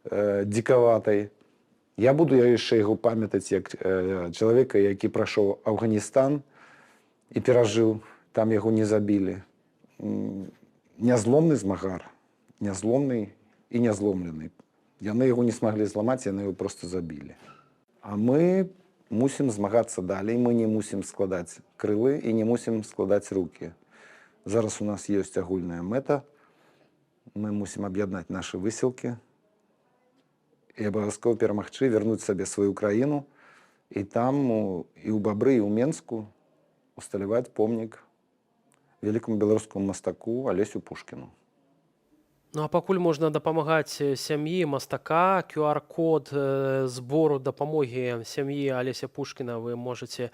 S8: дзікаватай. Я буду яшчэ яго памятаць як чалавека, які прайшоў Афганістан і перажыў, там яго не забілі. Нязломны змагар, нязломны і нязломлены. Яны яго не смаглі зламаць, яны яго проста забілі. А мы мусім змагацца далей, мы не мусім складаць крылы і не мусім складаць рукі. Зараз у нас ёсць агульная мэта, мы мусім аб'яднаць нашы высілкі і абавязкова перамагчы, вярнуць сабе сваю краіну і там і ў Бабры, і ў Менску усталяваць помнік вялікаму беларускаму мастаку Алесю Пушкіну.
S1: А пакуль можна дапамагаць сям'і мастака, QR-код збору дапамогі сям'і Алеся Пушкіна вы можаце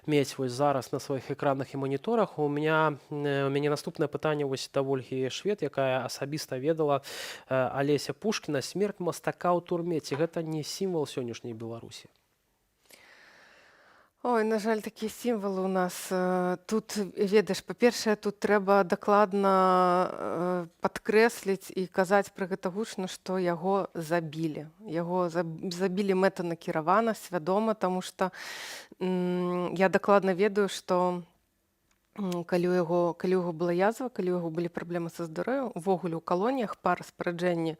S1: мець вось зараз на сваіх экранах і маніторах. У мяне наступнае пытанне вось да Ольгі Швед, якая асабіста ведала Алеся Пушкіна. Смерць мастака ў турме, ці гэта не сімвал сённяшняй Беларусі?
S7: Ой, на жаль, такія сімвалы у нас. Тут, ведаеш, па-першае, тут трэба дакладна падкрэсліць і казаць пра гэта гучна, што яго забілі. Яго забілі мэтанакіравана, свядома, таму што я дакладна ведаю, што калі ў яго была язва, калі ў яго былі праблемы са здароўем, увогуле ў калоніях па распараджэнні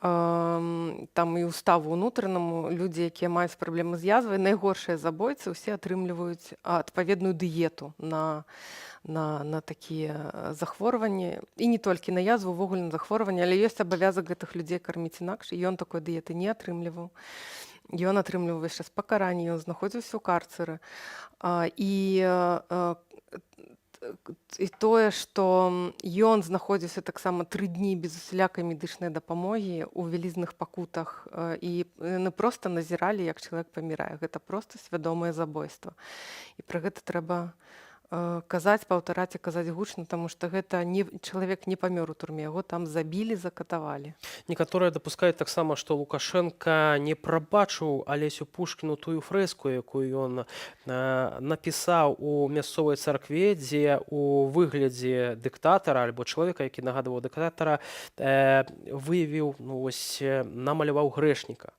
S7: там і ўставу ўнутранаму, людзі, якія маюць праблемы з язвай, найгоршыя забойцы ўсе атрымліваюць адпаведную дыету на такія захворванні. І не толькі на язву, увогуле на захворванні, але ёсць абавязак гэтых людзей карміць інакш, і ён такой дыеты не атрымліваў. Ён атрымліваў весь час пакаранні, ён знаходзіўся ў карцеры. І тое, што ён знаходзіўся таксама 3 дні без усялякай медычнай дапамогі ў вялізных пакутах, і яны проста назіралі, як чалавек памірае. Гэта проста свядомае забойства. І пра гэта трэба казаць, паўтараць і казаць гучна, таму што гэта чалавек не памёр у турме, яго там забілі, закатавалі.
S1: Некаторыя дапускаюць таксама, што Лукашенка не прабачыў Алесю Пушкіну тую фрэску, якую ён напісаў у мясцовай царкве, дзе у выглядзе дыктатара альбо чалавека, які нагадваў дыктатара, выявіў, намаляваў грэшніка.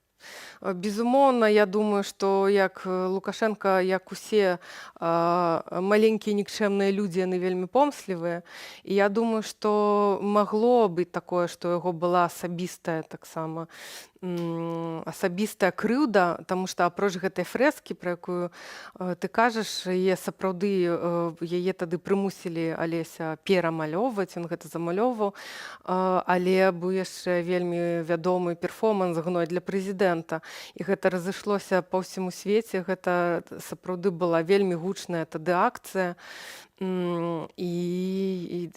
S7: Безумоўна, я думаю, што як Лукашенка, як усе маленькія нікчэмныя людзі, яны вельмі помслівыя. І я думаю, што магло быць такое, што яго была асабістая таксама асабістая крыўда, таму што апроч гэтай фрэскі, пра якую ты кажаш, сапраўды яе тады прымусілі Алеся перамалёўваць, ён гэта замалёўваў, але быў яшчэ вельмі вядомы перформанс «Гной для прэзідэнта». І гэта разышлося па ўсяму свеце, гэта сапраўды была вельмі гучная тады акцыя. І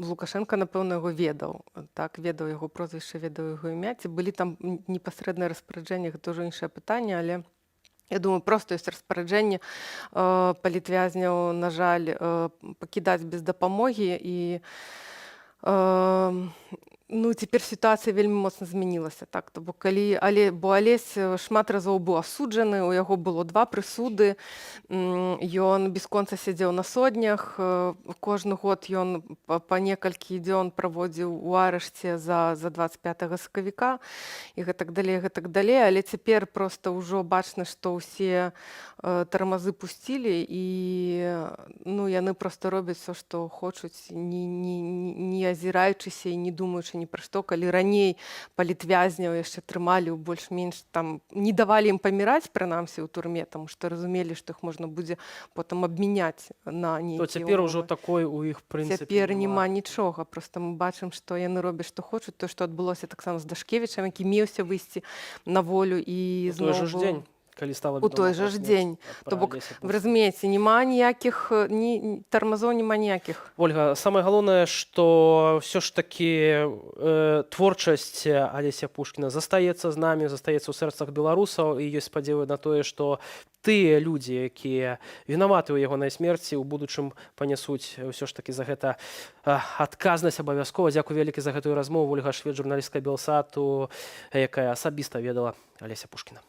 S7: Лукашенко, напэўна, яго ведаў. Так, ведаў яго прозвішча, ведаў яго імя. Ці былі там непасрэдныя распараджэнні, гэта ўжо іншае пытанне, але я думаю, просто ёсць распараджэнне палітвязняў, на жаль, пакідаць без дапамогі і ну, цяпер сітуацыя вельмі моцна змянілася. Так? Бо Алесь шмат разоў быў асуджаны, у яго было 2 прысуды, ён бясконца сядзеў на соднях, кожны год ён па некалькі дзён праводзіў у арышце за 25 сакавіка і гэтак далей, але цяпер проста ўжо бачна, што ўсе тармазы пусцілі і ну, яны проста робяць все, што хочуць, не азіраючыся і не думаючы ні пра што, калі раней палітвязняў яшчэ трымалі ў больш-менш там, не давалі ім паміраць, прынамсі, ў турме, таму што разумелі, што іх можна будзе потым абмяняць на нейкія
S1: То цяпер ужо такой у іх прынцыпе
S7: Цяпер няма нічога, проста мы бачым, што яны робяць, што хочуць, то, што адбылося таксама з Дашкевічам, які меўся выйсці на волю і
S1: у той
S7: зноў
S1: жа ж дзень, калі стала
S7: у той жа ж дзень. То бок, вы разумееце, няма ніякіх тармазоў, няма ніякіх.
S1: Ольга, самае галоўнае, што ўсё ж такі творчасць Алеся Пушкіна застаецца з намі, застаецца ў сэрцах беларусаў, і ёсць спадзевы на тое, што тыя людзі, якія вінаваты ў ягонай смерці, у будучым панясуць ўсё ж такі за гэта адказнасць абавязкова. Дзякуй вялікі за гэтую размову. Ольга Швед, журналістка Белсату, якая асабіста ведала Алеся Пушкіна.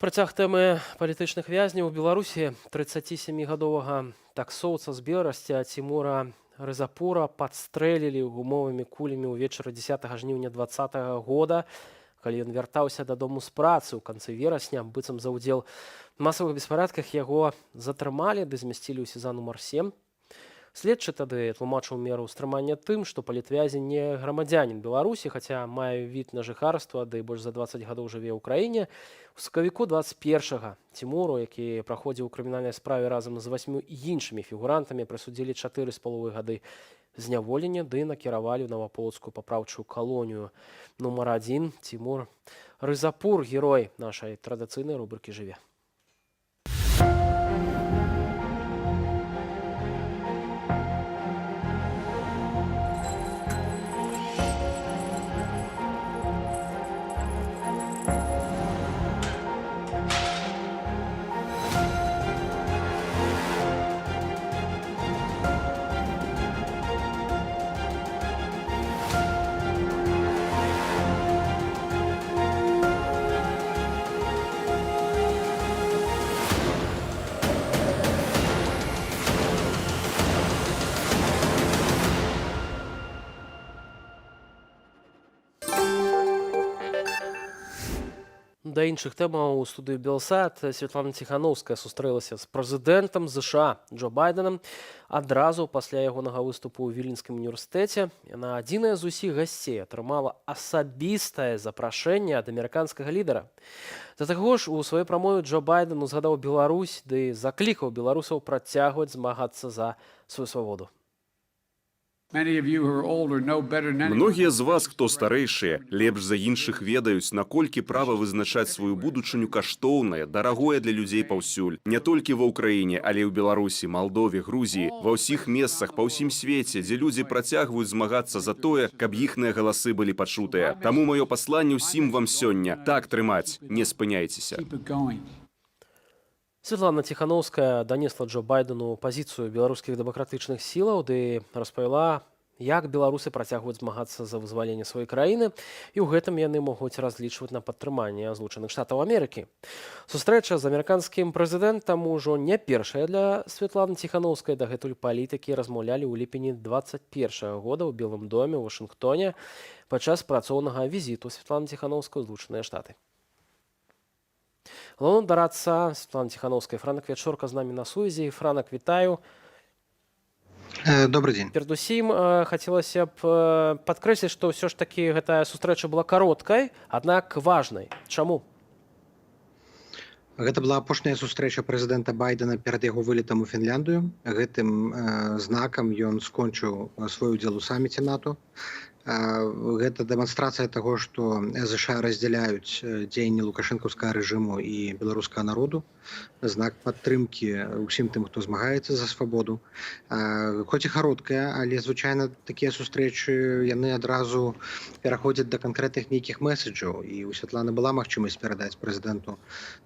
S1: Працяг тэмы палітычных вязняў у Беларусі 37гадовага таксоўца з Беларасця Цімура Рызапура падстрэлілі гумовымі кулямі ўвечары 10 жніўня 2020 года, калі ён вяртаўся дадому з працы ў канцы верасня, быццам за ўдзел у масавых беспарадках яго затрымалі ды змясцілі ў СІЗА нумар 7. Следчы тады тлумачыў меру стрымання тым, што палітвязень не грамадзянін Беларусі, хаця мае від на жыхарства, ды больш за 20 гадоў жыве ў краіне. У сакавіку 21-га Цімуру, які праходзіў у крымінальнай справе разам з 8 іншымі фігурантамі, прысудзілі 4,5 гады зняволення ды накіравалі ў Наваполацкую папраўчую калонію. Нумар 1 Цімур Рызапур, герой нашай традыцыйнай рубрыкі «Жыве». Да іншых тэмаў у студыі Белсат Святлана Ціханаўская сустрэлася з прэзідэнтам ЗША Джо Байденам адразу пасля ягонага выступу ў Віленскім універсітэце. Яна адзіная з усіх гасцей атрымала асабістае запрашэнне ад амерыканскага лідара. Да таго ж у сваёй прамове Джо Байден узгадаў Беларусь ды заклікаў беларусаў працягваць змагацца за сваю свабоду.
S9: Многія з вас, хто старэйшыя, лепш за іншых ведаюць, наколькі права вызначаць сваю будучыню каштоўнае, дарагое для людзей паўсюль. Не толькі ва ўкраіне, але і ў Беларусі, Малдове, Грузіі, ва ўсіх месцах па ўсім свеце, дзе людзі працягваюць змагацца за тое, каб іхныя галасы былі пачутыя. Таму маё пасланне ўсім вам сёння: так трымаць, не спыняйцеся.
S1: Святлана Ціханаўская данесла Джо Байдену пазіцыю беларускіх дэмакратычных сілаў ды распавяла, як беларусы працягваюць змагацца за вызваленне сваёй краіны, і ў гэтым яны могуць разлічваць на падтрыманне Злучаных Штатаў Амерыкі. Сустрэча з амерыканскім прэзідэнтам ужо не першая для Святланы Ціханаўскай. Дагэтуль палітыкі размаўлялі ў ліпені 2021 года ў Белым доме ў Вашынгтоне падчас працоўнага візіту Святланы Ціханаўскай ў Злучаныя Штаты. Галоўны дарадца Святланы Ціханаўскай Франак Вячорка з намі на сувязі. Франак, вітаю.
S4: Добрый день.
S1: Перадусім хацелася б падкрэсліць, што ўсё ж такі гэтая сустрэча была кароткай, аднак важнай. Чаму?
S4: Гэта была апошняя сустрэча прэзідэнта Байдена перад яго вылетам у Фінляндыю. Гэтым знакам ён скончыў свой удзел у саміце НАТО. Гэта дэманстрацыя таго, што ЗША раздзяляюць дзеянні лукашэнкаўскага рэжыму і беларускага народу, знак падтрымкі ўсім тым, хто змагаецца за свабоду. Хоць і кароткая, але звычайна такія сустрэчы яны адразу пераходзяць да канкрэтных нейкіх месседжаў, і у Святланы была магчымасць перадаць прэзідэнту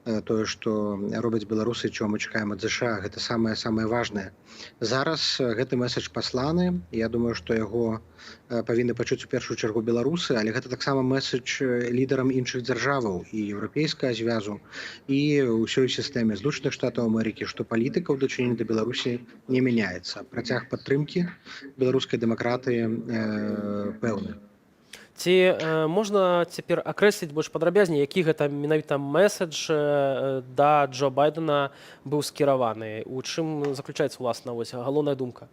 S4: тое, што робяць беларусы, чого мы чакаем ад ЗША, гэта самае важнае. Зараз гэты месседж пасланы, я думаю, што яго павінны пачуць у першую чаргу беларусы, але гэта таксама месседж лідарам іншых дзяржаваў і еўрапейскага звязу і ўсёй сістэме Злучаных Штатаў Амерыкі, што палітыка ў дачыненні да Беларусі не мяняецца. Працяг падтрымкі беларускай дэмакратыі пэўны.
S1: Ці можна цяпер акрэсліць больш падрабязней, які гэта менавіта месседж да Джо Байдена быў скіраваны? У чым заключаецца уласна галоўная думка?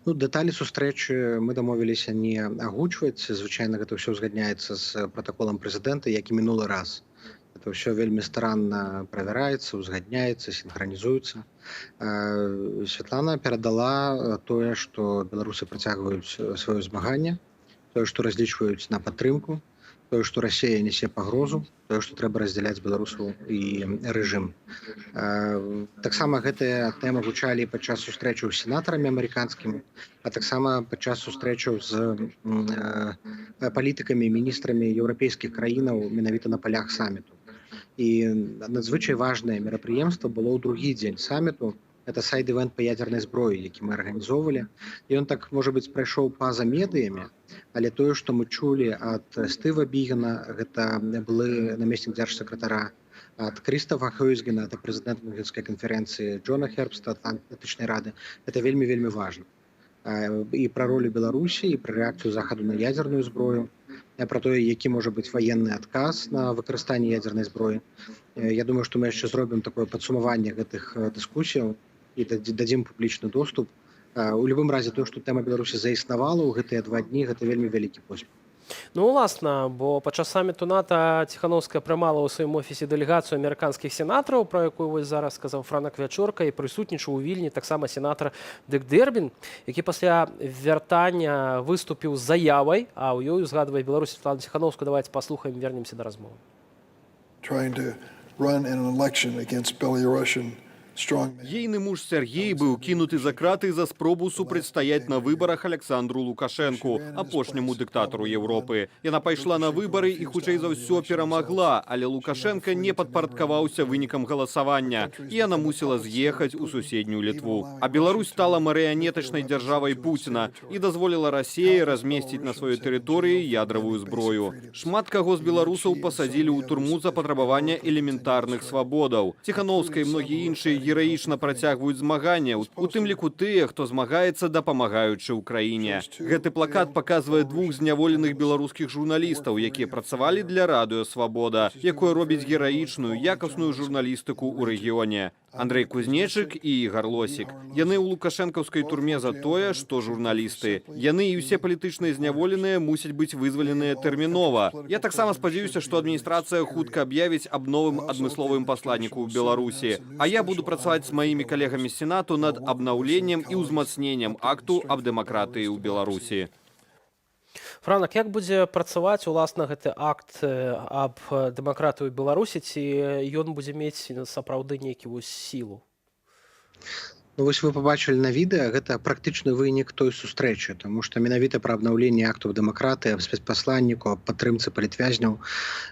S4: Дэталі сустрэчы мы дамовіліся не агучваць. Звычайна гэта ўсё узгадняецца з пратаколам прэзідэнта, як і мінулы раз. Это ўсё вельмі старанна правяраецца, узгадняецца, сінхранізуецца. Святлана перадала тое, што беларусы працягваюць сваё змаганне, тое, што разлічваюць на падтрымку, тое, што Расія нясе пагрозу, тое, што трэба раздзяляць беларусаў і рэжым. Таксама гэтыя тэмы гучалі падчас сустрэчаў з сенатарамі амерыканскімі, а таксама падчас сустрэчаў з палітыкамі, міністрамі еўрапейскіх краінаў менавіта на палях саміту. І надзвычай важнае мерапрыемства было ў другі дзень саміту. Это сайд-івент па ядзернай зброі, які мы арганізоўвалі. Ён так, можа быць, прайшоў па-за медыямі, але тое, што мы чулі ад Стыва Бігена, гэта былы намеснік дзяржсакратара, ад Крыстафа Хойзгена, это прэзідэнт Мюнхенскай канферэнцыі, Джона Хербста, Атлантычнай рады, это вельмі важна. І пра ролю Беларусі, і пра рэакцыю Захаду на ядзерную зброю, пра тое, які можа быць ваенны адказ на выкарыстанне ядзернай зброі. Я думаю, што мы яшчэ зробім такое падсумаванне гэтых дыскусіяў і дадзім публічны доступ. У любым разе, тое, што тэма Беларусі заіснавала ў гэтыя 2 дні, гэта вельмі вялікі поспех.
S1: Уласна, бо падчас саміту НАТО Ціханаўская прымала ў сваім офісе дэлегацыю амерыканскіх сенатараў, пра якую вось зараз сказаў Франак Вячорка, і прысутнічаў у Вільні таксама сенатар Дык Дэрбін, які пасля вяртання выступіў з заявай, а ў ёй узгадвае Беларусь Святлану Ціханаўскую. Давайте паслухаем, вернемся да размовы.
S23: Ейны муж Сергей быў кінуты за краты за спробу супрацьстаяць на выбарах Александру Лукашэнку, апошняму дыктатару Еўропы. Яна пайшла на выбары і хутчэй за ўсё перамагла, але Лукашэнка не падпарадкаваўся вынікам галасавання, і яна мусіла з'ехаць у суседнюю Літву. А Беларусь стала марыянетачнай дзяржавай Пуціна і дазволіла Расіі размесціць на сваёй тэрыторыі ядравую зброю. Шмат каго з беларусаў пасадзілі ў турму за патрабаванне элементарных свабодаў. Ціханаўская і многія іншыя гераічна працягваюць змаганне, у тым ліку тыя, хто змагаецца, дапамагаючы ўкраіне. Гэты плакат паказвае 2 зняволеных беларускіх журналістаў, якія працавалі для радыё «Свабода», якое робіць гераічную, якасную журналістыку ў рэгіёне. Андрэй Кузнечык і Ігар Лосік. Яны ў лукашэнкаўскай турме за тое, што журналісты. Яны і ўсе палітычныя зняволеныя мусяць быць вызваленыя тэрмінова. Я таксама спадзяюся, што адміністрацыя хутка аб'явіць аб новым адмысловым пасланніку ў Беларусі. А я буду працаваць з маімі калегамі з Сенату над абнаўленнем і ўзмацненнем акту аб дэмакратыі ў Беларусі.
S1: Франак, як будзе працаваць уласна гэты акт аб дэмакратыі ў Беларусі, ці ён будзе мець сапраўды нейкі сілу?
S4: Вось вы пабачылі на відэа, гэта практычны вынік той сустрэчы, таму што менавіта пра абнаўленне акту дэмакратыі, аб спецпасланніку, аб падтрымцы палітвязняў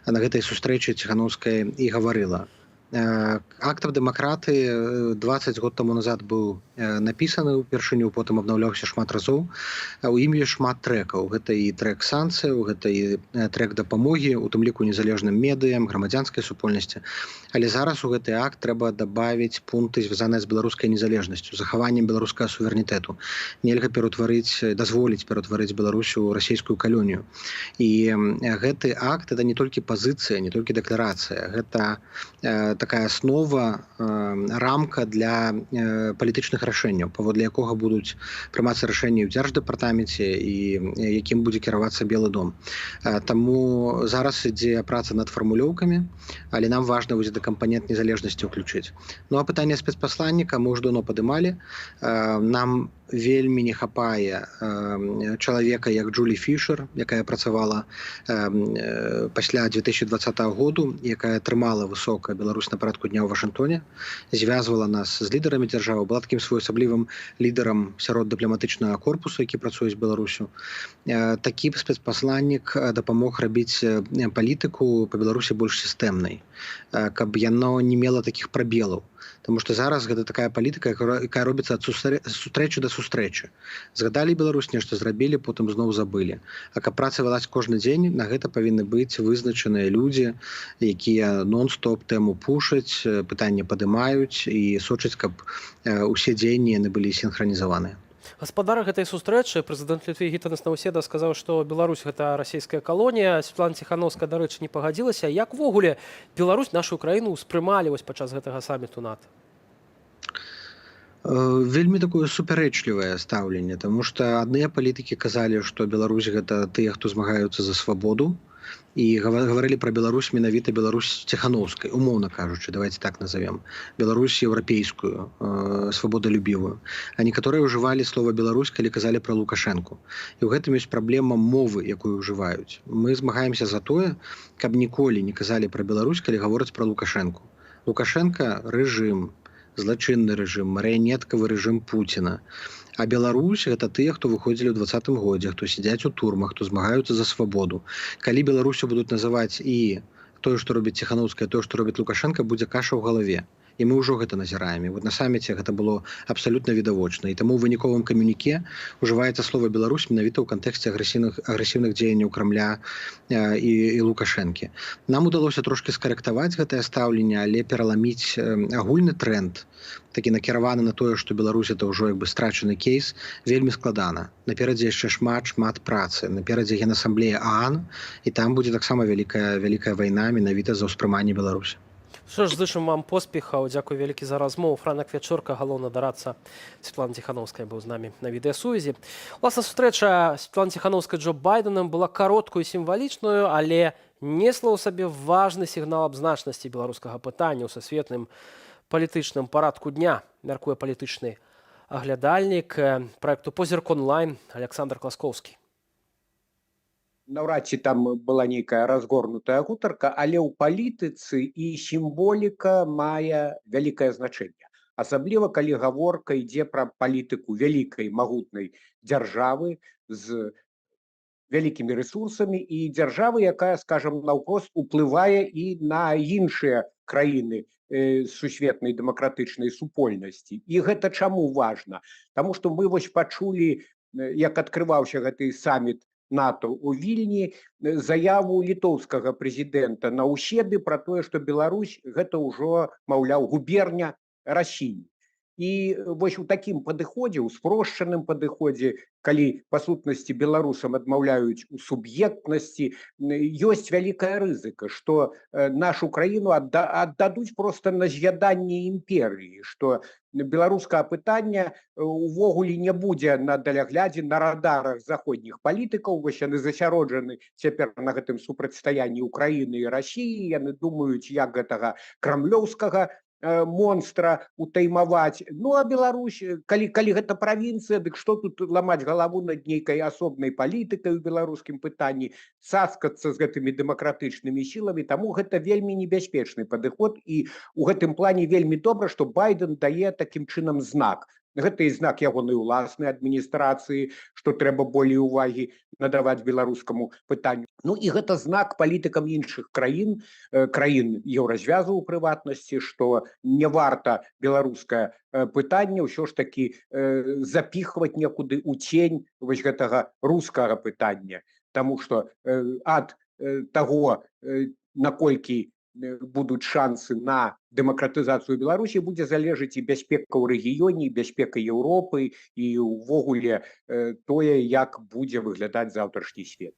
S4: на гэтай сустрэчы Ціханаўская і гаварыла. Акт аб дэмакратыі 20 год таму назад быў напісаны ўпершыню, потым абнаўляўся шмат разоў. У ім ёсць шмат трэкаў. Гэта і трэк санкцыяў, гэта і трэк дапамогі, у тым ліку незалежным медыям, грамадзянскай супольнасці. Але зараз у гэты акт трэба дабавіць пункты, звязаныя з беларускай незалежнасцю, захаваннем беларускага суверэнітэту. Нельга дазволіць ператварыць Беларусь у расійскую калонію. І гэты акт это не толькі пазіцыя, не толькі дэкларацыя, гэта такая аснова, рамка для палітычных рашэнняў, паводле якога будуць прымацца рашэнні ў дзярждэпартаменце і якім будзе кіравацца Белы дом. Таму зараз ідзе праца над фармулёўкамі, але нам важна вось компонент незалежнасці ўключыць. Ну а пытанне спецпасланніка мы ўжо давно падымалі. Нам вельмі не хапае чалавека як Джулі Фішер, якая працавала пасля 2020 году, якая трымала высока Беларусь на парадку дня ў Вашынгтоне, звязвала нас з лідарамі дзяржавы, была такім своеасаблівым лідарам сярод дыпламатычнага корпусу, які працуе з Беларусю. Такі спецпасланнік дапамог рабіць палітыку па Беларусі больш сістэмнай, каб яно не мела такіх прабелаў. Таму што зараз гэта такая палітыка, якая робіцца ад сустрэчы да сустрэчы. Згадалі Беларусь, нешта зрабілі, потым зноў забылі. А каб праца велась кожны дзень, на гэта павінны быць вызначаныя людзі, якія нон-стоп тэму пушаць, пытанні падымаюць і сочаць, каб усе дзеянні яны былі сінхранізаваныя.
S1: Гаспадар гэтай сустрэчы прэзідэнт Літвы Гітанас Наўседа сказаў, што Беларусь гэта расійская калонія. Светлана Ціханаўская, дарэчы, не пагадзілася. Як увогуле Беларусь нашу краіну ўспрымалі падчас гэтага саміту НАТО?
S4: Вельмі такое супярэчлівае стаўленне, таму што адныя палітыкі казалі, што Беларусь гэта тыя, хто змагаюцца за свабоду, і гаварылі пра Беларусь менавіта Беларусь Ціханаўскай, умоўна кажучы, давайте так назовем, Беларусь еўрапейскую, свабодалюбівую. А некаторыя ўжывалі слова Беларусь, калі казалі пра Лукашэнку. І ў гэтым ёсць праблема мовы, якую ўжываюць. Мы змагаемся за тое, каб ніколі не казалі пра Беларусь, калі гавораць пра Лукашэнку. Лукашэнка рэжым, злачынны рэжым, марыянеткавы рэжым Пуціна. А Беларусь гэта тыя, хто выходзілі ў 2020 годзе, хто сядзяць у турмах, хто змагаюцца за свабоду. Калі Беларусю будуць называць і тое, што робіць Ціханаўская, тое, што робіць Лукашэнка, будзе каша ў галаве. І мы ўжо гэта назіраем. І вот на саміце гэта было абсалютна відавочна. І таму ў выніковым камюніке ўжываецца слова Беларусь менавіта ў кантэксце агрэсіўных дзеянняў Крамля і Лукашэнкі. Нам удалося трошкі скарэктаваць гэтае стаўленне, але пераламіць агульны тренд, такі накіраваны на тое, што Беларусь это ўжо як бы страчаны кейс, вельмі складана. Наперадзе яшчэ шмат працы. Наперадзе Генасамблея ААН, і там будзе таксама вялікая вайна менавіта за ўспрыманне Беларусі.
S1: Што ж, зычым вам поспехаў. Дзякуй вялікі за размову. Франак Вячорка, галоўны дарадца Светлана Ціханаўская быў з намі на відэасувязі. Уласна, сустрэча Светланы Ціханаўскай Джо Байденам была кароткую і сімвалічную, але несла ў сабе важны сігнал аб значнасці беларускага пытання ў сусветным палітычным парадку дня, мяркуе палітычны аглядальнік праекту «Позірк онлайн» Александр Класкоўскі.
S3: Наўрад ці там была нейкая разгорнутая гутарка, але ў палітыцы і сімволіка мае вялікае значэнне. Асабліва, калі гаворка ідзе пра палітыку вялікай магутнай дзяржавы з вялікімі рэсурсамі і дзяржавы, якая, скажам, наўпрост уплывае і на іншыя краіны сусветнай дэмакратычнай супольнасці. І гэта чаму важна? Таму што мы вось пачулі, як адкрываўся гэты саміт НАТО у Вільні, заяву літоўскага прэзідэнта Наўседы пра тое, што Беларусь гэта ўжо, маўляў, губерня Расіі. І вось у такім падыходзе, у спрошчаным падыходзе, калі па сутнасці беларусам адмаўляюць у суб'ектнасці, ёсць вялікая рызыка, што нашу краіну аддадуць проста на з'яданне імперыі, што беларускае пытанне увогуле не будзе на даляглядзе на радарах заходніх палітыкаў, вось яны засяроджаны цяпер на гэтым супрацьстаянні Украіны і Расіі, яны думаюць, як гэтага крамлёўскага монстра утаймаваць. Ну а Беларусь, калі гэта правінцыя, дык што тут ламаць галаву над нейкай асобнай палітыкай у беларускім пытанні, цаскацца з гэтымі дэмакратычнымі сіламі, таму гэта вельмі небяспечны падыход, і ў гэтым плане вельмі добра, што Байден дае такім чынам знак. Гэта і знак ягонай уласнай адміністрацыі, што трэба болей увагі надаваць беларускаму пытанню. Ну і гэта знак палітыкам іншых краін еўразвязу ў прыватнасці, што не варта беларускае пытанне ўсё ж такі запіхваць некуды ў цень вось гэтага рускага пытання. Таму што ад таго, наколькі будуць шансы на дэмакратызацыю Беларусі, будзе залежыць і бяспека ў рэгіёне, і бяспека Еўропы, і ўвогуле тое, як будзе выглядаць заўтрашні свет.